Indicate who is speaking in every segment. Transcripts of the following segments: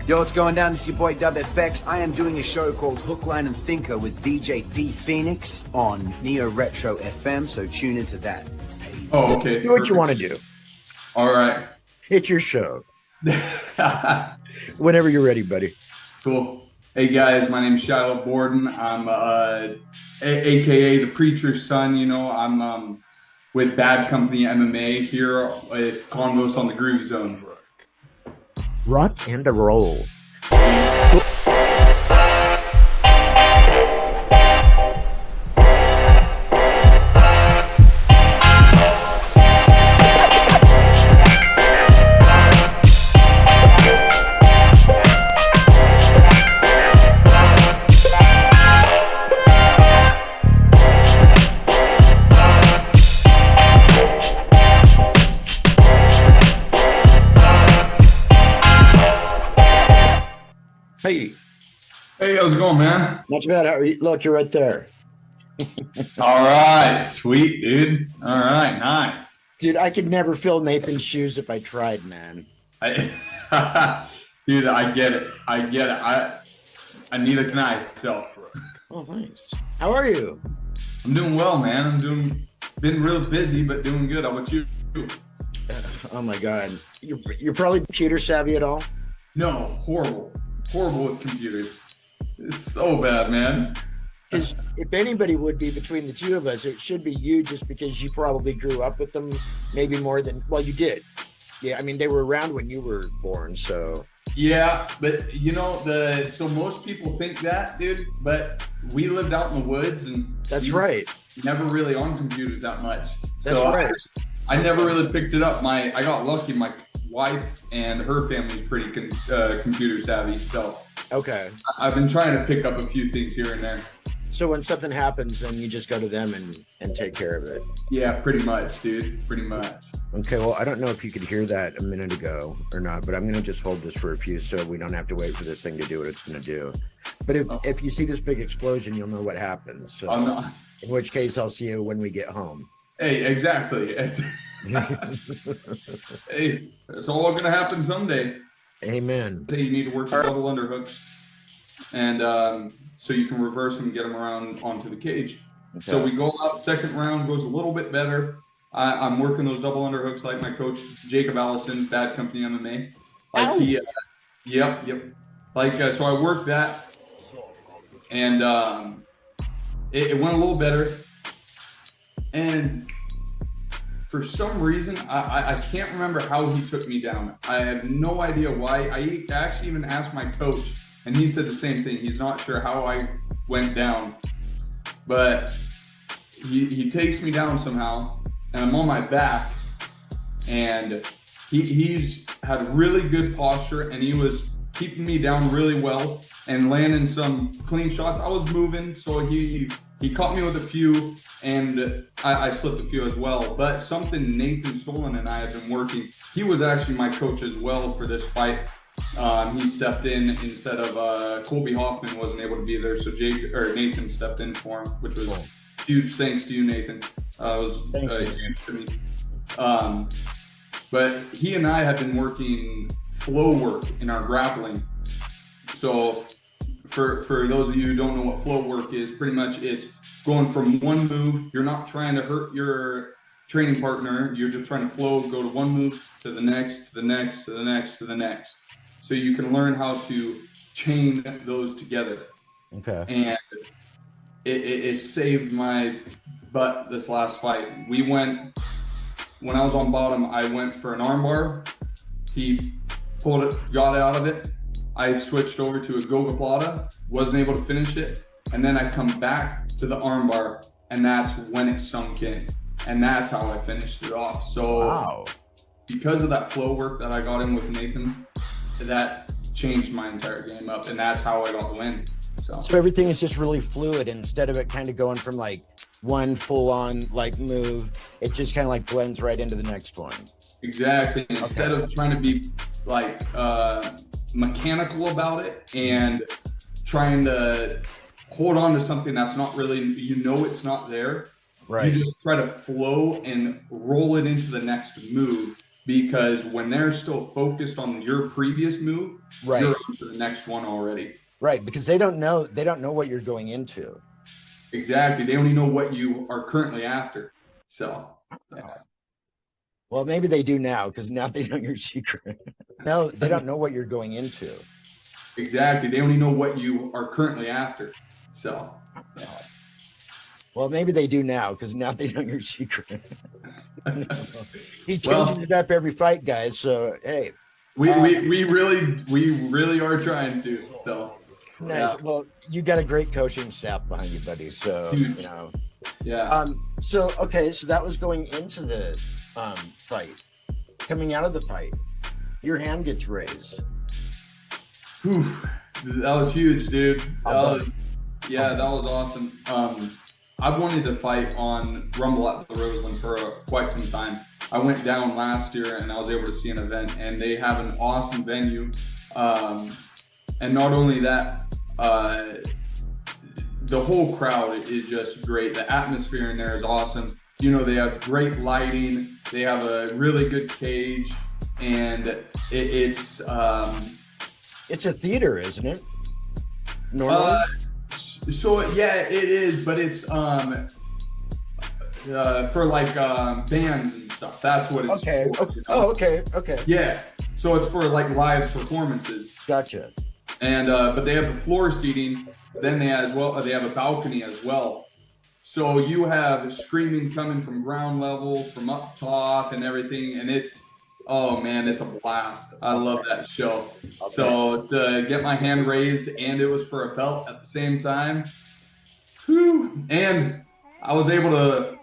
Speaker 1: Yo, what's going down? This is your boy WFX. I am doing a show called Hook, Line, and Thinker with DJ D Phoenix on Neo Retro FM, so tune into that.
Speaker 2: Oh, okay.
Speaker 3: Do what you want to do.
Speaker 2: All right.
Speaker 3: It's your show. Whenever you're ready, buddy.
Speaker 2: Cool. Hey, guys, my name's Shiloh Borden. I'm AKA the preacher's son. You know, I'm with Bad Company MMA here at KONVOS on the Groove Zone.
Speaker 3: Rock and a roll.
Speaker 2: Hey, how's it going, man?
Speaker 3: Not too bad. How are you? Look, you're right there.
Speaker 2: All right, sweet, dude. All right, nice.
Speaker 3: Dude, I could never fill Nathan's shoes if I tried, man.
Speaker 2: Dude, I get it. I need a nice so.
Speaker 3: Oh, thanks. How are you?
Speaker 2: I'm doing well, man. Been real busy, but doing good. How about you?
Speaker 3: Oh my God. You're probably computer savvy at all?
Speaker 2: No, horrible with computers. It's so bad, man.
Speaker 3: Because if anybody would be between the two of us, it should be you, just because you probably grew up with them maybe more than, well, you did. Yeah, I mean, they were around when you were born, so.
Speaker 2: Yeah, but you know, so most people think that, dude, but we lived out in the woods and
Speaker 3: that's right.
Speaker 2: Never really on computers that much.
Speaker 3: That's
Speaker 2: so
Speaker 3: right.
Speaker 2: I never really picked it up. I got lucky. My wife and her family's pretty computer savvy, so
Speaker 3: okay.
Speaker 2: I've been trying to pick up a few things here and there.
Speaker 3: So when something happens, then you just go to them and take care of it.
Speaker 2: Yeah, pretty much, dude. Pretty much.
Speaker 3: Okay, well, I don't know if you could hear that a minute ago or not, but I'm going to just hold this for a few so we don't have to wait for this thing to do what it's going to do. But if you see this big explosion, you'll know what happened. So in which case, I'll see you when we get home.
Speaker 2: Hey, exactly. Hey, it's all going to happen someday.
Speaker 3: Amen.
Speaker 2: You need to work the double underhooks, and so you can reverse them and get them around onto the cage. Okay. So we go out, second round goes a little bit better. I'm working those double underhooks like my coach, Jacob Allison, Bad Company MMA. Like he, yep. Like, so I worked that, and it went a little better. And for some reason, I can't remember how he took me down. I have no idea why. I actually even asked my coach, and he said the same thing. He's not sure how I went down, but he takes me down somehow, and I'm on my back, and he's had really good posture, and he was keeping me down really well and landing some clean shots. I was moving, so he caught me with a few, and I slipped a few as well. But something Nathan Stolen and I have been working. He was actually my coach as well for this fight. He stepped in instead of Colby Hoffman wasn't able to be there, so Nathan stepped in for him, which was huge. Thanks to you, Nathan. It was huge to me. But he and I have been working flow work in our grappling. So for those of you who don't know what flow work is, pretty much it's going from one move. You're not trying to hurt your training partner. You're just trying to flow, go to one move to the next, to the next, to the next, to the next. So you can learn how to chain those together. Okay. And it saved my butt this last fight. When I was on bottom, I went for an armbar. He pulled it, got out of it. I switched over to a gogoplata, wasn't able to finish it. And then I come back to the armbar, and that's when it sunk in. And that's how I finished it off. So because of that flow work that I got in with Nathan, that changed my entire game up, and that's how I got the win.
Speaker 3: So everything is just really fluid. Instead of it kind of going from like one full on like move, it just kind of like blends right into the next one.
Speaker 2: Exactly. Instead of trying to be like mechanical about it and trying to hold on to something that's not really, it's not there.
Speaker 3: Right.
Speaker 2: You just try to flow and roll it into the next move, because when they're still focused on your previous move, you're on to the next one already.
Speaker 3: Right, because they don't know what you're going into.
Speaker 2: Exactly. They only know what you are currently after. So, yeah.
Speaker 3: Well, maybe they do now, because now they know your secret. No, they don't know what you're going into.
Speaker 2: Exactly. They only know what you are currently after. So, yeah.
Speaker 3: Well, maybe they do now, because now they know your secret. He changes it up every fight, guys. So, hey.
Speaker 2: We really are trying to. So.
Speaker 3: Nice. Yeah. Well, you got a great coaching staff behind you, buddy. So,
Speaker 2: Yeah.
Speaker 3: So that was going into the fight. Coming out of the fight, your hand gets raised.
Speaker 2: Whew. That was huge, dude. That was awesome. I wanted to fight on Rumble at the Roseland for quite some time. I went down last year and I was able to see an event, and they have an awesome venue. And not only that, the whole crowd is just great. The atmosphere in there is awesome. They have great lighting. They have a really good cage, and it's
Speaker 3: a theater, isn't it? Normally?
Speaker 2: It is, but it's for like bands and stuff. That's what it's for. Okay. Yeah. So it's for like live performances.
Speaker 3: Gotcha.
Speaker 2: And but they have the floor seating. Then they have a balcony as well. So you have screaming coming from ground level, from up top, and everything. And it's a blast. I love that show. Okay. So to get my hand raised, and it was for a belt at the same time. Whew. And I was able to.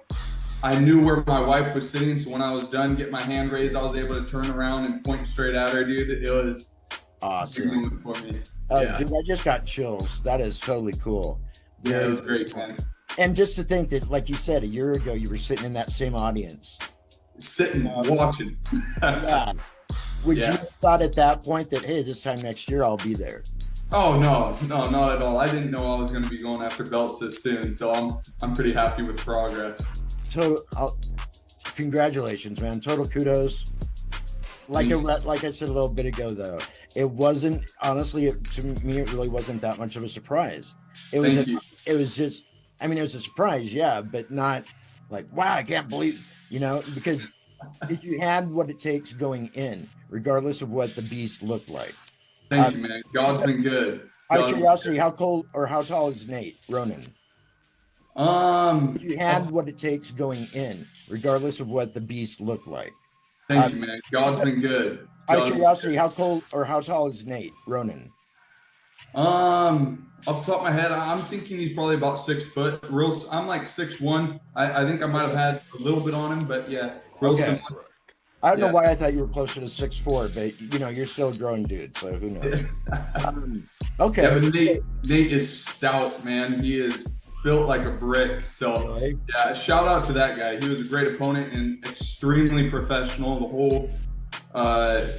Speaker 2: I knew where my wife was sitting, so when I was done getting my hand raised, I was able to turn around and point straight at her, dude. It was
Speaker 3: awesome
Speaker 2: for me.
Speaker 3: Dude, I just got chills. That is totally cool.
Speaker 2: Yeah, it was great, man.
Speaker 3: And just to think that, like you said, a year ago, you were sitting in that same audience.
Speaker 2: Sitting, watching.
Speaker 3: Yeah. Would you have thought at that point that, hey, this time next year, I'll be there?
Speaker 2: Oh, no, not at all. I didn't know I was going to be going after belts this soon, so I'm pretty happy with progress.
Speaker 3: Congratulations, man. Total kudos. Like I said a little bit ago, though, it wasn't, honestly, to me, it really wasn't that much of a surprise. It was just, I mean, it was a surprise, yeah, but not like, wow, I can't believe, because if you had what it takes going in, regardless of what the beast looked like.
Speaker 2: Thank you, man. God's been good.
Speaker 3: Out of curiosity, how tall is Nate Ronan? If you had what it takes going in, regardless of what the beast looked like.
Speaker 2: Thank you, man. God's been good.
Speaker 3: Out of curiosity, how tall is Nate Ronan?
Speaker 2: Off the top of my head, I'm thinking he's probably about 6 foot. I'm like 6'1". I think I might have had a little bit on him, but yeah.
Speaker 3: Okay. I don't know why I thought you were closer to 6'4", but you're still a growing dude, so who knows? Okay.
Speaker 2: Yeah, but Nate is stout, man. He is built like a brick. So yeah, shout out to that guy. He was a great opponent and extremely professional. The whole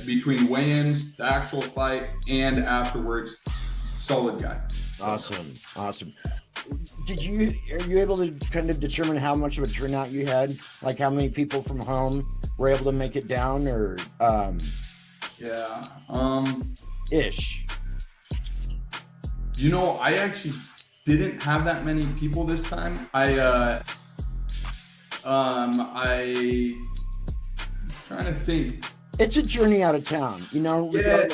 Speaker 2: between weigh-ins, the actual fight, and afterwards, solid guy.
Speaker 3: Awesome. Are you able to kind of determine how much of a turnout you had? Like how many people from home were able to make it down, or ish?
Speaker 2: I actually didn't have that many people this time. I'm trying to think.
Speaker 3: It's a journey out of town,
Speaker 2: Yeah,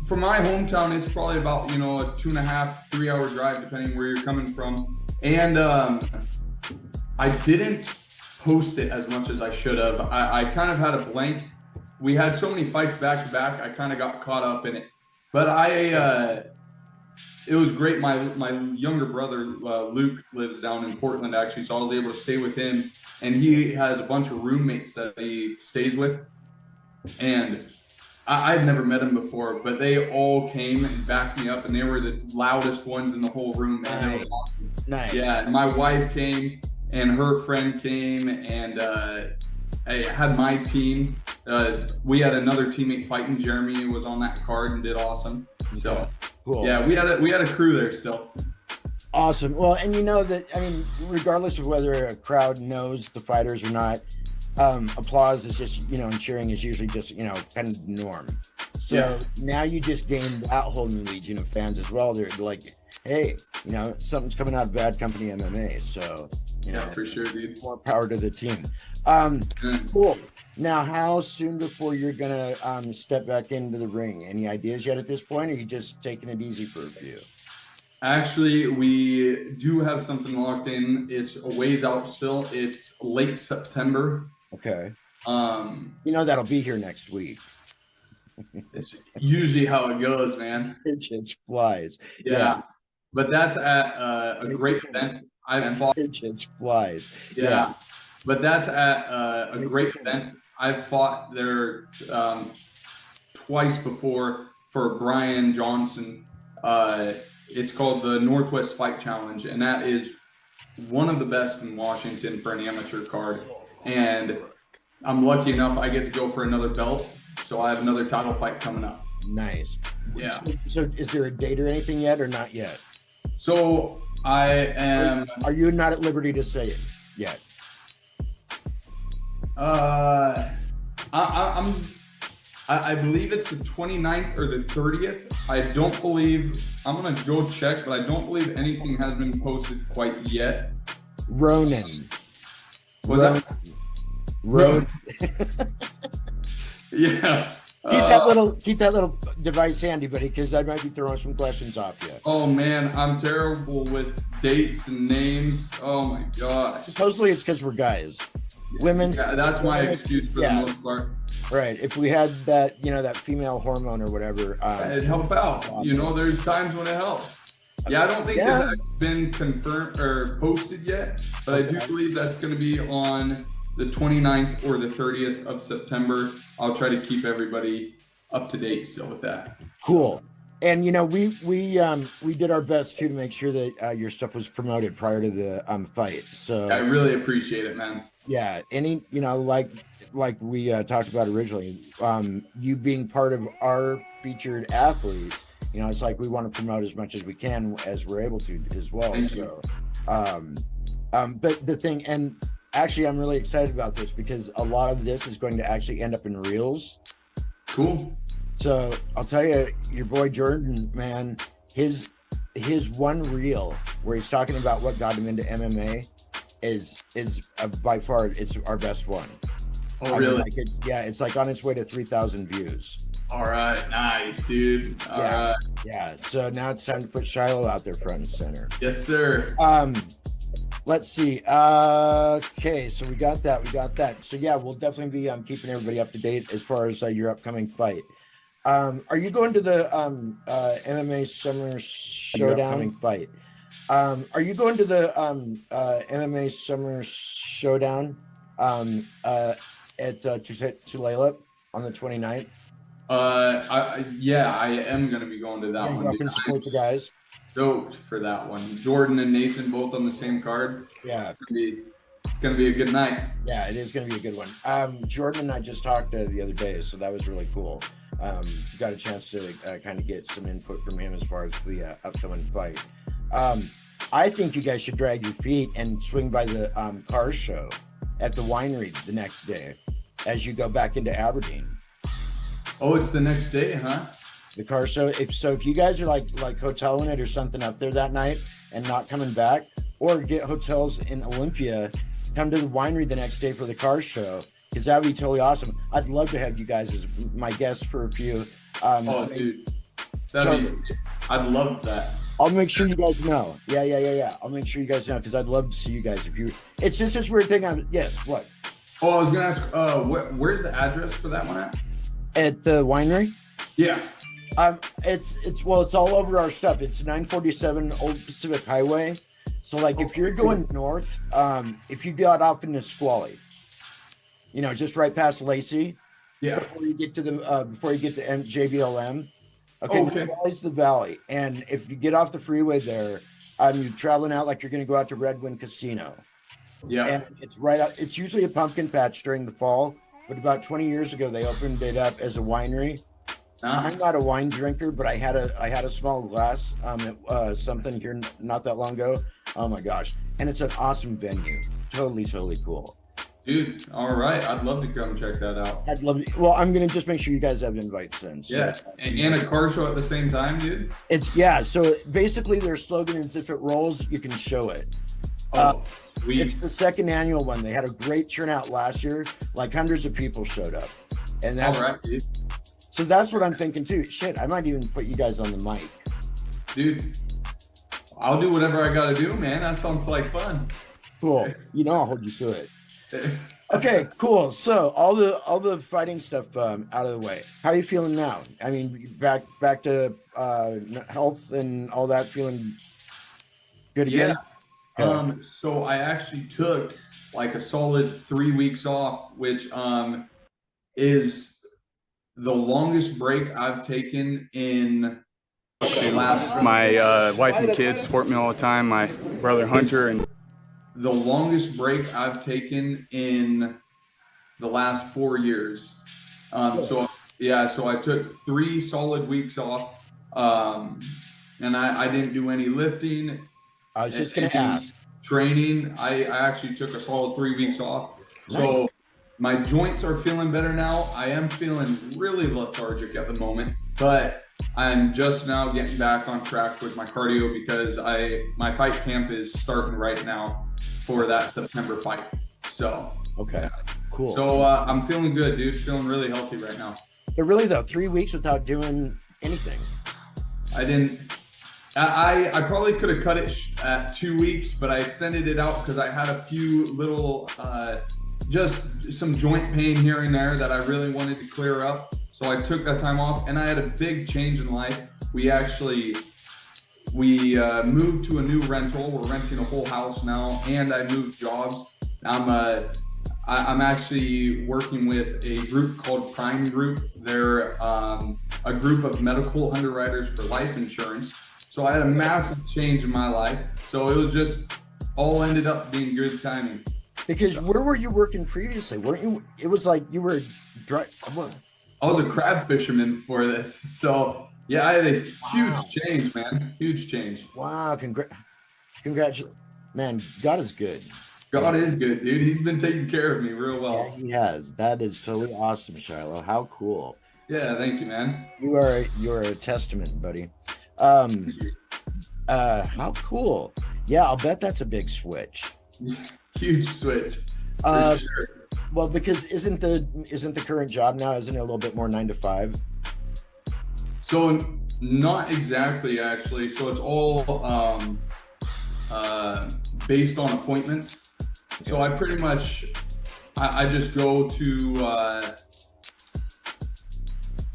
Speaker 2: from my hometown, it's probably about, a 2.5-3 hour drive, depending where you're coming from. And I didn't post it as much as I should have. I kind of had a blank. We had so many fights back to back, I kind of got caught up in it. But it was great. My younger brother, Luke, lives down in Portland, actually, so I was able to stay with him. And he has a bunch of roommates that he stays with. And I'd never met them before, but they all came and backed me up, and they were the loudest ones in the whole room. Man.
Speaker 3: Nice.
Speaker 2: It was awesome.
Speaker 3: Nice.
Speaker 2: Yeah, my wife came, and her friend came, and I had my team. We had another teammate fighting. Jeremy was on that card and did awesome. So
Speaker 3: cool.
Speaker 2: Yeah, we had a crew there still.
Speaker 3: Awesome. Well, and you know that, I mean, regardless of whether a crowd knows the fighters or not, applause is just, you know, and cheering is usually just, you know, kind of the norm. So now you just gained that whole new legion of fans as well. They're like, hey, you know, something's coming out of Bad Company MMA. So, you know,
Speaker 2: for sure, dude.
Speaker 3: More power to the team. Cool. Now, how soon before you're going to step back into the ring? Any ideas yet at this point? Or are you just taking it easy for a few?
Speaker 2: Actually, we do have something locked in. It's a ways out still. It's late September.
Speaker 3: Okay. You know, that'll be here next week.
Speaker 2: It's usually how it goes, man.
Speaker 3: It just flies.
Speaker 2: Yeah. But that's at a great event. I've fought.
Speaker 3: It just flies.
Speaker 2: Yeah. But that's at a great event. I've fought there twice before for Brian Johnson. It's called the Northwest Fight Challenge, and that is one of the best in Washington for an amateur card. And I'm lucky enough I get to go for another belt, so I have another title fight coming up.
Speaker 3: Nice.
Speaker 2: Yeah.
Speaker 3: So is there a date or anything yet, or not yet?
Speaker 2: So I am.
Speaker 3: Are you not at liberty to say it yet?
Speaker 2: I believe it's the 29th or the 30th. I don't believe, I'm going to go check, but I don't believe anything has been posted quite yet.
Speaker 3: Ronan.
Speaker 2: Was
Speaker 3: Ronan.
Speaker 2: Yeah.
Speaker 3: Keep that little device handy, buddy, because I might be throwing some questions off you.
Speaker 2: Oh man, I'm terrible with dates and names. Oh my gosh.
Speaker 3: Supposedly it's because we're guys. Women's.
Speaker 2: Yeah, that's my excuse for the most part.
Speaker 3: Right. If we had that, you know, that female hormone or whatever.
Speaker 2: It'd help out. You know, there's times when it helps. Yeah, I don't think it's been confirmed or posted yet, but I do believe that's going to be on the 29th or the 30th of September. I'll try to keep everybody up to date still with that.
Speaker 3: Cool. And you know, we did our best too to make sure that your stuff was promoted prior to the fight. So
Speaker 2: I really appreciate it, man.
Speaker 3: Yeah. Any, you know, like we talked about originally, you being part of our featured athletes, you know, it's like we want to promote as much as we can as we're able to as well.
Speaker 2: Thank
Speaker 3: you. But the thing, and actually I'm really excited about this because a lot of this is going to actually end up in reels.
Speaker 2: Cool.
Speaker 3: So I'll tell you, your boy Jordan, man, his one reel where he's talking about what got him into MMA is by far, it's our best one.
Speaker 2: Oh, really?
Speaker 3: Like it's like on its way to 3,000 views.
Speaker 2: All right, nice, dude. All right.
Speaker 3: Yeah. So now it's time to put Shiloh out there front and center.
Speaker 2: Yes, sir.
Speaker 3: Let's see. Okay, so we got that. So yeah, we'll definitely be keeping everybody up to date as far as your upcoming fight. Are you going to the MMA Summer Showdown fight? Are you going to the MMA Summer Showdown at Tulalip on the 29th?
Speaker 2: I am going to be going to that one.
Speaker 3: Up and support the guys.
Speaker 2: Stoked for that one. Jordan and Nathan both on the same card.
Speaker 3: Yeah,
Speaker 2: it's gonna be a good night.
Speaker 3: Yeah, it is gonna be a good one. Jordan and I just talked the other day, so that was really cool. Got a chance to kind of get some input from him as far as the upcoming fight. I think you guys should drag your feet and swing by the car show at the winery the next day as you go back into Aberdeen.
Speaker 2: Oh, it's the next day, huh?
Speaker 3: The car show. If you guys are like hoteling it or something up there that night and not coming back, or get hotels in Olympia, come to the winery the next day for the car show, because that would be totally awesome. I'd love to have you guys as my guests for a few.
Speaker 2: Dude, I'd love that.
Speaker 3: I'll make sure you guys know. Yeah. I'll make sure you guys know, because I'd love to see you guys. It's just this weird thing. Yes. What?
Speaker 2: Oh, I was gonna ask. Where's the address for that one at?
Speaker 3: At the winery.
Speaker 2: Yeah.
Speaker 3: It's all over our stuff. It's 947 Old Pacific Highway. So like if you're going north, if you got off in Nisqually, you know, just right past Lacey,
Speaker 2: Yeah.
Speaker 3: Before you get to JBLM. Okay. Valley's the valley. And if you get off the freeway there, you're traveling out like you're going to go out to Redwind Casino.
Speaker 2: Yeah.
Speaker 3: And it's right out. It's usually a pumpkin patch during the fall, but about 20 years ago, they opened it up as a winery. I'm not a wine drinker, but I had a small glass, something here not that long ago. Oh my gosh. And it's an awesome venue. Totally cool.
Speaker 2: Dude, all right. I'd love to come check that out.
Speaker 3: I'd love to. Well, I'm going to just make sure you guys have invites then. So.
Speaker 2: Yeah. And a car show at the same time, dude?
Speaker 3: So basically their slogan is, if it rolls, you can show it. It's the second annual one. They had a great turnout last year. Like hundreds of people showed up. And that's
Speaker 2: all right, dude.
Speaker 3: So that's what I'm thinking too. Shit, I might even put you guys on the mic.
Speaker 2: Dude, I'll do whatever I got to do, man. That sounds like fun.
Speaker 3: Cool. I'll hold you to it. Okay, cool. So all the fighting stuff out of the way. How are you feeling now? I mean, back to health and all that, feeling good again?
Speaker 2: Yeah. So I actually took like a solid 3 weeks off, which is the longest break I've taken in the last.
Speaker 4: My wife and kids support me all the time. My brother Hunter, and
Speaker 2: the longest break I've taken in the last 4 years. So I took 3 solid weeks off, and I didn't do any lifting.
Speaker 3: I was just going to ask.
Speaker 2: Training. I actually took a solid 3 weeks off. So my joints are feeling better now. I am feeling really lethargic at the moment, but I'm just now getting back on track with my cardio because my fight camp is starting right now for that September fight. So
Speaker 3: okay, cool.
Speaker 2: So I'm feeling good, dude. Feeling really healthy right now.
Speaker 3: But really though, 3 weeks without doing anything.
Speaker 2: I didn't. I probably could have cut it at 2 weeks, but I extended it out because I had a few little, just some joint pain here and there that I really wanted to clear up. So I took that time off, and I had a big change in life. We moved to a new rental. We're renting a whole house now, and I moved jobs. I'm actually working with a group called Prime Group. They're a group of medical underwriters for life insurance. So I had a massive change in my life. So it was just all ended up being good timing.
Speaker 3: Because where were you working previously? Weren't you? It was like you were
Speaker 2: I was a crab fisherman for this. So yeah, I had a huge change, man. Huge change.
Speaker 3: Wow. Congratulations. Man, God is good.
Speaker 2: God is good, dude. He's been taking care of me real well.
Speaker 3: Yeah, he has. That is totally awesome, Shiloh. How cool.
Speaker 2: Yeah, thank you, man.
Speaker 3: You are a testament, buddy. How cool. Yeah, I'll bet that's a big switch.
Speaker 2: Huge switch. Sure.
Speaker 3: Well, because isn't the current job now, isn't it a little bit more 9 to 5?
Speaker 2: So not exactly, actually. So it's all based on appointments. So I pretty much, I just go to,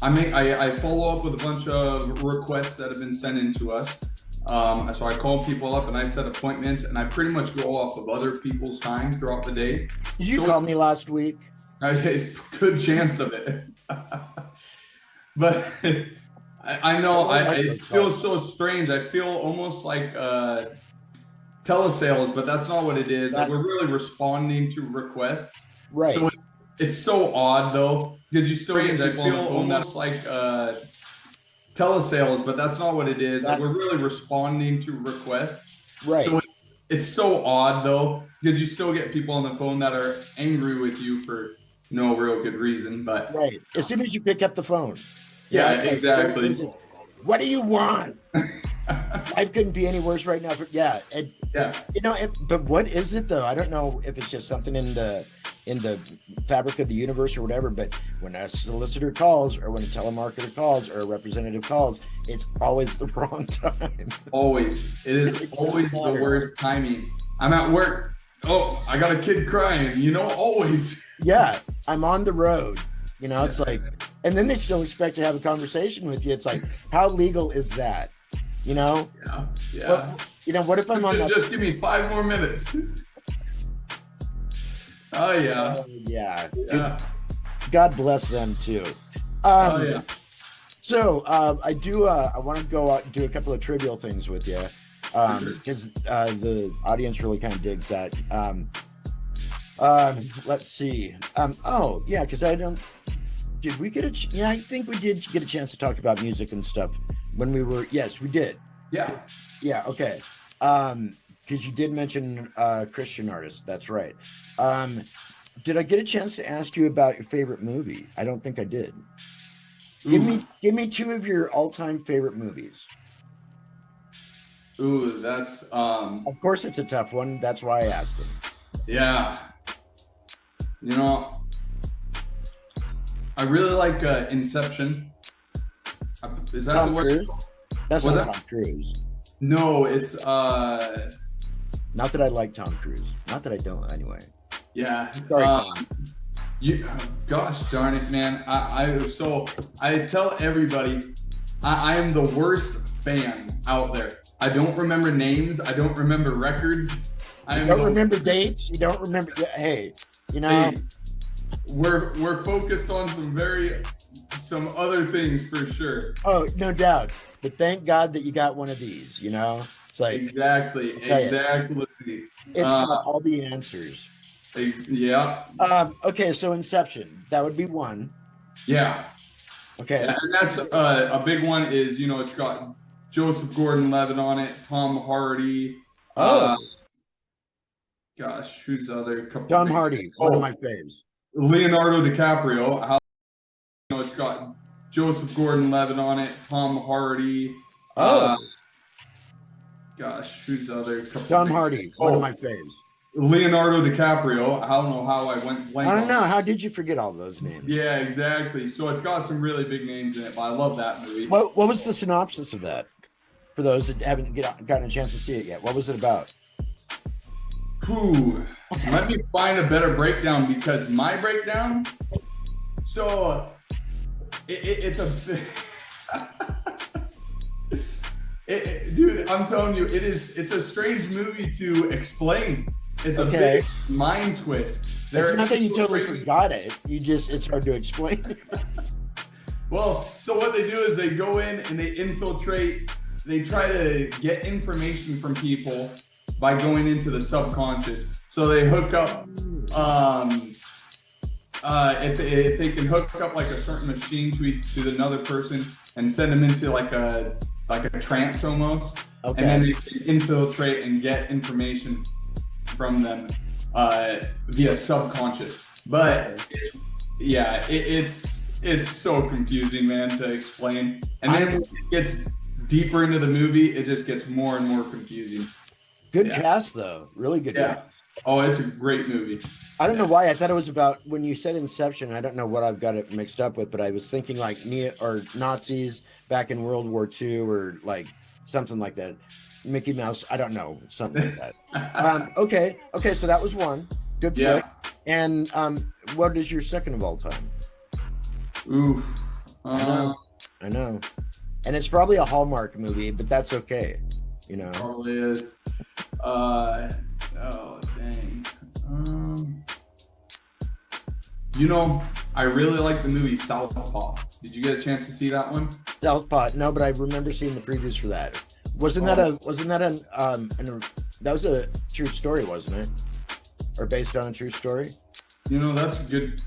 Speaker 2: I follow up with a bunch of requests that have been sent in to us. So I call people up and I set appointments, and I pretty much go off of other people's time throughout the day.
Speaker 3: Did you call me last week?
Speaker 2: I had good chance of it. But I know it feels so strange. I feel almost like telesales, but that's not what it is. We're really responding to requests.
Speaker 3: Right.
Speaker 2: So it's so odd though, because you still I feel almost like telesales, but that's not what it is. We're really responding to requests.
Speaker 3: Right.
Speaker 2: So it's so odd though, because you still get people on the phone that are angry with you for no real good reason. But
Speaker 3: right. As soon as you pick up the phone.
Speaker 2: Yeah, exactly.
Speaker 3: What do you want? Life couldn't be any worse right now. Yeah. But what is it though? I don't know if it's just something in the fabric of the universe or whatever, but when a solicitor calls or when a telemarketer calls or a representative calls, it's always the wrong time. Always.
Speaker 2: It is always the worst timing. I'm at work. Oh, I got a kid crying, always.
Speaker 3: Yeah. I'm on the road. It's like, and then they still expect to have a conversation with you. It's like, how legal is that?
Speaker 2: Yeah.
Speaker 3: What if I'm on that?
Speaker 2: Just give me 5 more minutes. Oh yeah.
Speaker 3: Yeah. God bless them too.
Speaker 2: Oh yeah.
Speaker 3: So I want to go out and do a couple of trivial things with you, because the audience really kind of digs that. Let's see. Oh yeah, because did we get yeah, I think we did get a chance to talk about music and stuff when we were. Yes, we did.
Speaker 2: Yeah.
Speaker 3: Yeah. Okay. Because you did mention Christian artists. That's right. Did I get a chance to ask you about your favorite movie? I don't think I did. Give me two of your all-time favorite movies.
Speaker 2: Ooh, that's
Speaker 3: Of course, it's a tough one. That's why I asked them.
Speaker 2: Yeah. You know, I really like Inception. Is that
Speaker 3: Tom
Speaker 2: the word?
Speaker 3: Cruise? That's
Speaker 2: Was
Speaker 3: not
Speaker 2: that?
Speaker 3: Tom Cruise.
Speaker 2: No, it's
Speaker 3: Not that I like Tom Cruise. Not that I don't. Anyway.
Speaker 2: yeah.
Speaker 3: Sorry, Tom.
Speaker 2: Gosh darn it, man. I tell everybody I am the worst fan out there. I don't remember names. I don't remember records.
Speaker 3: You don't remember dates. You don't remember. Hey, you know.
Speaker 2: Hey, we're focused on some other things for sure.
Speaker 3: Oh, no doubt. But thank God that you got one of these. You know, it's like
Speaker 2: Exactly.
Speaker 3: It's got all the answers.
Speaker 2: Yeah.
Speaker 3: Okay, so Inception. That would be one.
Speaker 2: Yeah.
Speaker 3: Okay.
Speaker 2: Yeah, and that's a big one. Is it's got Joseph Gordon-Levitt on it, Tom Hardy. Gosh, who's the other couple?
Speaker 3: Tom Hardy, one of my faves.
Speaker 2: Leonardo DiCaprio. It's got Joseph Gordon-Levitt on it, Tom Hardy. Gosh, who's the other couple?
Speaker 3: Tom Hardy, one of my faves.
Speaker 2: Leonardo DiCaprio. I don't know how I went blank.
Speaker 3: I don't know. How did you forget all those names?
Speaker 2: Yeah, exactly. So it's got some really big names in it, but I love that movie.
Speaker 3: What was the synopsis of that? For those that haven't gotten a chance to see it yet, what was it about?
Speaker 2: Let me find a better breakdown, because my breakdown. So it's a. Dude, I'm telling you, it's a strange movie to explain. It's a big mind twist.
Speaker 3: It's not that you totally forgot it. It's hard to explain.
Speaker 2: Well, so what they do is they go in and they infiltrate. They try to get information from people by going into the subconscious. So they hook up. If they can hook up like a certain machine to another person and send them into like a trance almost. Okay. And then they can infiltrate and get information from them via subconscious. But it's so confusing, man, to explain. And then when it gets deeper into the movie, it just gets more and more confusing.
Speaker 3: Good cast, though. Really good cast.
Speaker 2: Oh, it's a great movie.
Speaker 3: I don't know why. I thought it was about, when you said Inception, I don't know what I've got it mixed up with, but I was thinking like Nazis back in World War II, or like something like that. Mickey Mouse, I don't know, something like that. Okay, so that was one. Good pick. And what is your second of all time?
Speaker 2: Ooh.
Speaker 3: I know. And it's probably a Hallmark movie, but that's okay.
Speaker 2: Probably is. Oh, dang. I really like the movie Southpaw. Did you get a chance to see that one?
Speaker 3: Southpaw, no, but I remember seeing the previews for that. That was a true story, wasn't it? Or based on a true story?
Speaker 2: That's a good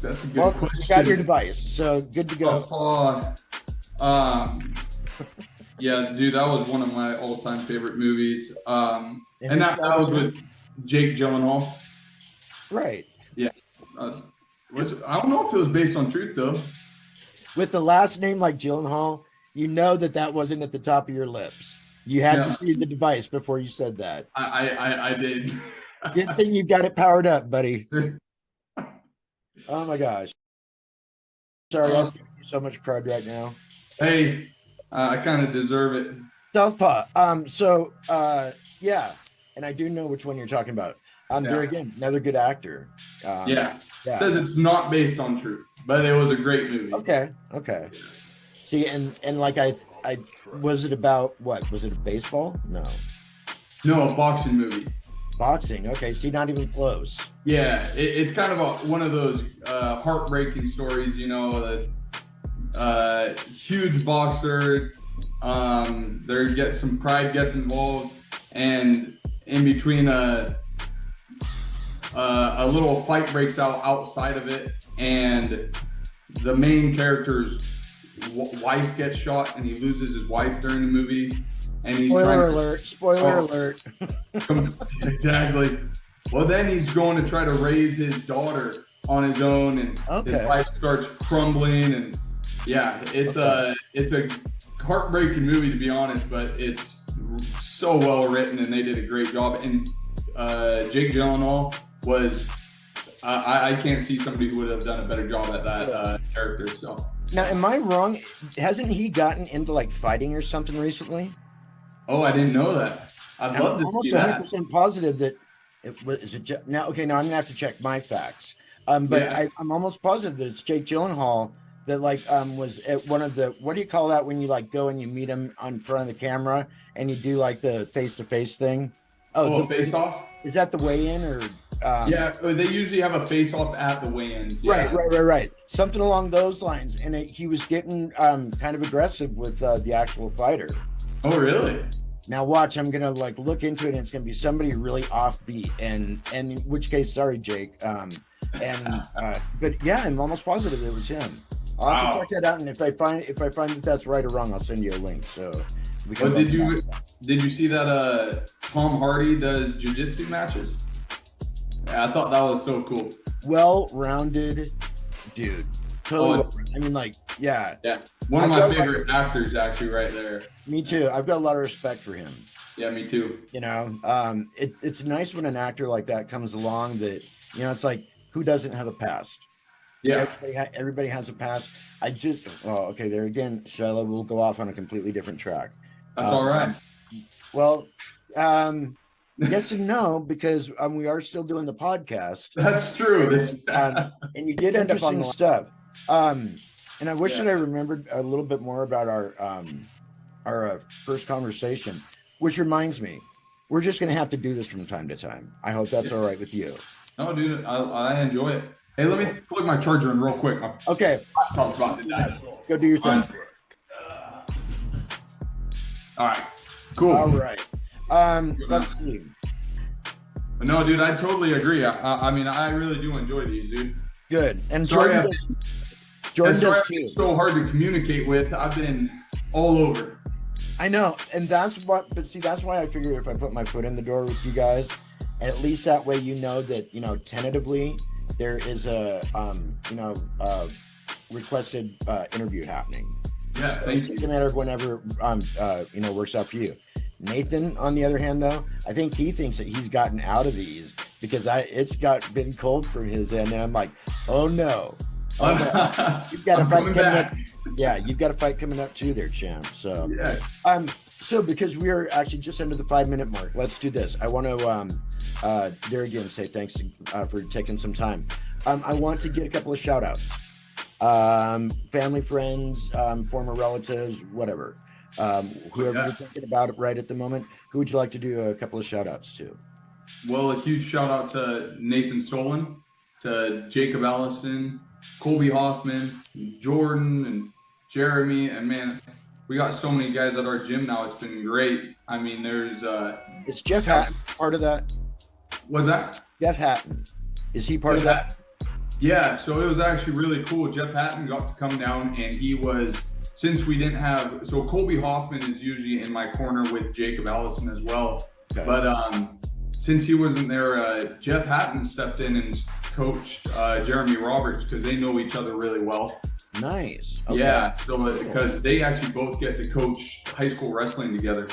Speaker 2: question.
Speaker 3: You got your device, so good to go.
Speaker 2: Yeah, dude, that was one of my all-time favorite movies. And that was with Jake Gyllenhaal.
Speaker 3: Right.
Speaker 2: Yeah. I don't know if it was based on truth, though.
Speaker 3: With the last name like Gyllenhaal, you know that wasn't at the top of your lips. You had to see the device before you said that.
Speaker 2: I did.
Speaker 3: Good thing you got it powered up, buddy. Oh my gosh. Sorry, I'm giving you so much crud right now.
Speaker 2: Hey, I kind of deserve it.
Speaker 3: Southpaw. And I do know which one you're talking about. There again, another good actor.
Speaker 2: It says it's not based on truth, but it was a great movie.
Speaker 3: Okay. See, and like I was it about what? Was it a baseball? No,
Speaker 2: a boxing movie.
Speaker 3: Boxing. Okay, see, not even close.
Speaker 2: Yeah, it's kind of one of those heartbreaking stories, you know. Huge boxer, some pride gets involved, and in between a little fight breaks out outside of it, and the main character's wife gets shot, and he loses his wife during the movie. And he's
Speaker 3: Spoiler alert.
Speaker 2: Exactly. Well, then he's going to try to raise his daughter on his own, and his life starts crumbling. And yeah, it's a heartbreaking movie, to be honest, but it's so well written, and they did a great job. And Jake Gyllenhaal was, I can't see somebody who would have done a better job at that character. So
Speaker 3: now, am I wrong? Hasn't he gotten into like fighting or something recently?
Speaker 2: Oh, I didn't know that. I'd love to see that. I'm almost
Speaker 3: 100% positive that it was now. Okay, now I'm gonna have to check my facts. But I'm almost positive that it's Jake Gyllenhaal that was at one of the, what do you call that when you like go and you meet him on front of the camera and you do like the face-to-face thing?
Speaker 2: Oh, face off?
Speaker 3: Is that the weigh-in or?
Speaker 2: Yeah, they usually have a face-off at the weigh-ins. Yeah.
Speaker 3: Right. Something along those lines, and he was getting kind of aggressive with the actual fighter.
Speaker 2: Oh, really?
Speaker 3: Now watch, I'm gonna like look into it, and it's gonna be somebody really offbeat, and in which case, sorry, Jake. But yeah, I'm almost positive it was him. I'll have to check that out, and if I find that that's right or wrong, I'll send you a link. So,
Speaker 2: did you see that Tom Hardy does jiu-jitsu matches? Yeah, I thought that was so cool.
Speaker 3: Well-rounded dude. Totally. I mean, like, yeah.
Speaker 2: One of my favorite actors, actually, right there.
Speaker 3: Me too. I've got a lot of respect for him.
Speaker 2: Yeah, me too.
Speaker 3: You know, it's nice when an actor like that comes along that, you know, it's like, who doesn't have a past?
Speaker 2: Yeah.
Speaker 3: Everybody has a past. There again, Shiloh will go off on a completely different track.
Speaker 2: That's all right.
Speaker 3: Well, yes and no, because we are still doing the podcast.
Speaker 2: That's true.
Speaker 3: And you did interesting stuff. And I wish that I remembered a little bit more about our first conversation, which reminds me, we're just going to have to do this from time to time. I hope that's all right with you.
Speaker 2: No, dude, I enjoy it. Hey, let me plug my charger in real quick.
Speaker 3: Okay.
Speaker 2: About to die.
Speaker 3: Go do your thing.
Speaker 2: All right. Cool.
Speaker 3: All right. Let's see.
Speaker 2: No, dude, I totally agree. I mean, I really do enjoy these, dude.
Speaker 3: Good. And
Speaker 2: Jordan
Speaker 3: does too.
Speaker 2: It's so hard to communicate with. I've been all over.
Speaker 3: I know, and that's why I figured if I put my foot in the door with you guys, at least that way you know that, you know, tentatively there is a requested interview happening.
Speaker 2: Yeah,
Speaker 3: so
Speaker 2: thank you.
Speaker 3: It's a matter of whenever works out for you. Nathan, on the other hand, though, I think he thinks that he's gotten out of these because it's been cold from his end. And I'm like, oh no. You've got a fight coming up. Yeah, you've got a fight coming up too there, champ. So so because we are actually just under the 5-minute mark, let's do this. I want to there again say thanks for taking some time. I want to get a couple of shout outs. Family, friends, former relatives, whatever. Whoever you're thinking about it right at the moment, who would you like to do a couple of shout outs to?
Speaker 2: Well, a huge shout out to Nathan Solon, to Jacob Allison, Colby Hoffman, Jordan, and Jeremy. And man, we got so many guys at our gym now. It's been great. I mean, there's
Speaker 3: is Jeff Hatton part of that?
Speaker 2: Was that
Speaker 3: Jeff Hatton? Is he part of that?
Speaker 2: Yeah, so it was actually really cool. Jeff Hatton got to come down, and he was, since we didn't have, so Colby Hoffman is usually in my corner with Jacob Allison as well. Okay. But since he wasn't there, Jeff Hatton stepped in and coached Jeremy Roberts because they know each other really well.
Speaker 3: Nice. Okay.
Speaker 2: Yeah, so because they actually both get to coach high school wrestling together.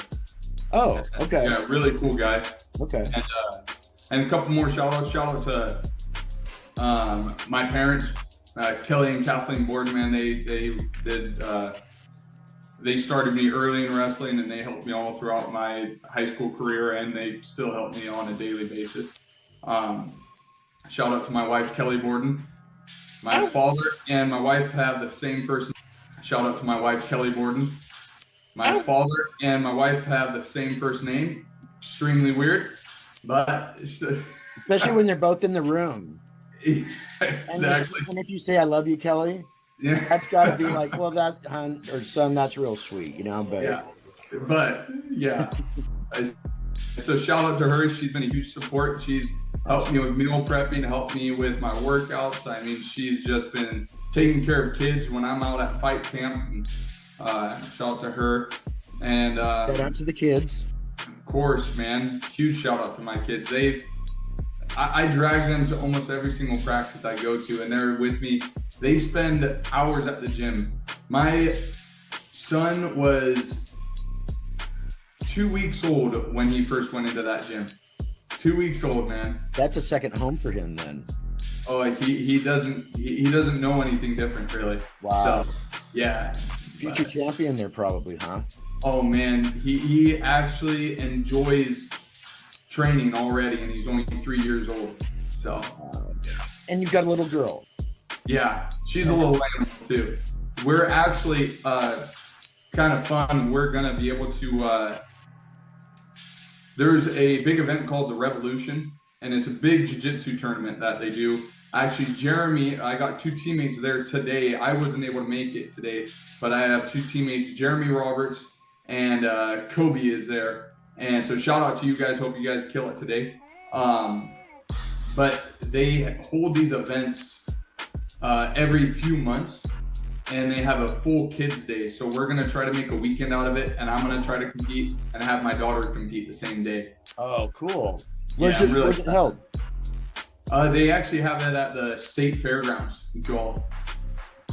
Speaker 3: Oh, okay.
Speaker 2: Yeah, really cool guy.
Speaker 3: Okay.
Speaker 2: And a couple more shout outs. Shout out to my parents, Kelly and Kathleen Borden, man. They started me early in wrestling, and they helped me all throughout my high school career, and they still help me on a daily basis. Shout out to my wife, Kelly Borden. My father and my wife have the same first name. Shout out to my wife, Kelly Borden. My father and my wife have the same first name. Extremely weird. But
Speaker 3: especially when they're both in the room.
Speaker 2: Exactly.
Speaker 3: And if you say, I love you, Kelly,
Speaker 2: yeah,
Speaker 3: that's got to be like, well, that hon or son, that's real sweet,
Speaker 2: but yeah. So shout out to her. She's been a huge support. She's helped me with meal prepping, helped me with my workouts. I mean, she's just been taking care of kids when I'm out at fight camp. And, shout out to her. And
Speaker 3: shout out to the kids.
Speaker 2: Of course, man. Huge shout out to my kids. I drag them to almost every single practice I go to, and they're with me. They spend hours at the gym. My son was 2 weeks old when he first went into that gym. 2 weeks old, man.
Speaker 3: That's a second home for him then.
Speaker 2: Oh, he doesn't know anything different, really.
Speaker 3: Wow.
Speaker 2: So, yeah.
Speaker 3: Future champion there probably, huh?
Speaker 2: Oh man, he actually enjoys training already, and he's only 3 years old. So. Yeah.
Speaker 3: And you've got a little girl.
Speaker 2: Yeah, she's a little animal too. We're actually kind of fun. We're gonna be able to. There's a big event called the Revolution, and it's a big jiu-jitsu tournament that they do. Actually, Jeremy, I got 2 teammates there today. I wasn't able to make it today, but I have 2 teammates, Jeremy Roberts and Kobe is there. And so shout out to you guys. Hope you guys kill it today. But they hold these events every few months, and they have a full kids day. So we're going to try to make a weekend out of it, and I'm going to try to compete and have my daughter compete the same day.
Speaker 3: Oh, cool.
Speaker 2: Where's
Speaker 3: it held?
Speaker 2: They actually have it at the state fairgrounds in Golf.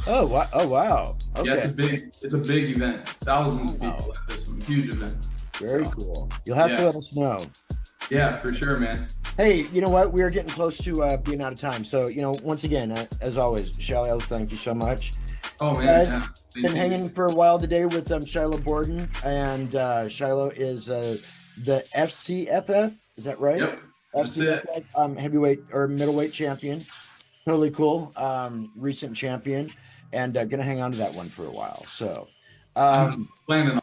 Speaker 3: Oh, wow. Oh, wow. Okay.
Speaker 2: Yeah, it's a big event. Thousands of people at this one. Huge event.
Speaker 3: Very cool. You'll have to let us know.
Speaker 2: Yeah, for sure, man.
Speaker 3: Hey, you know what? We are getting close to being out of time. So, once again, as always, Shiloh, thank you so much.
Speaker 2: Oh, man.
Speaker 3: Yeah. Been hanging for a while today with Shiloh Borden, and Shiloh is the FCFF. Is that right?
Speaker 2: Yep.
Speaker 3: FCFF heavyweight or middleweight champion. Totally cool. Recent champion, and gonna hang on to that one for a while. So,
Speaker 2: planning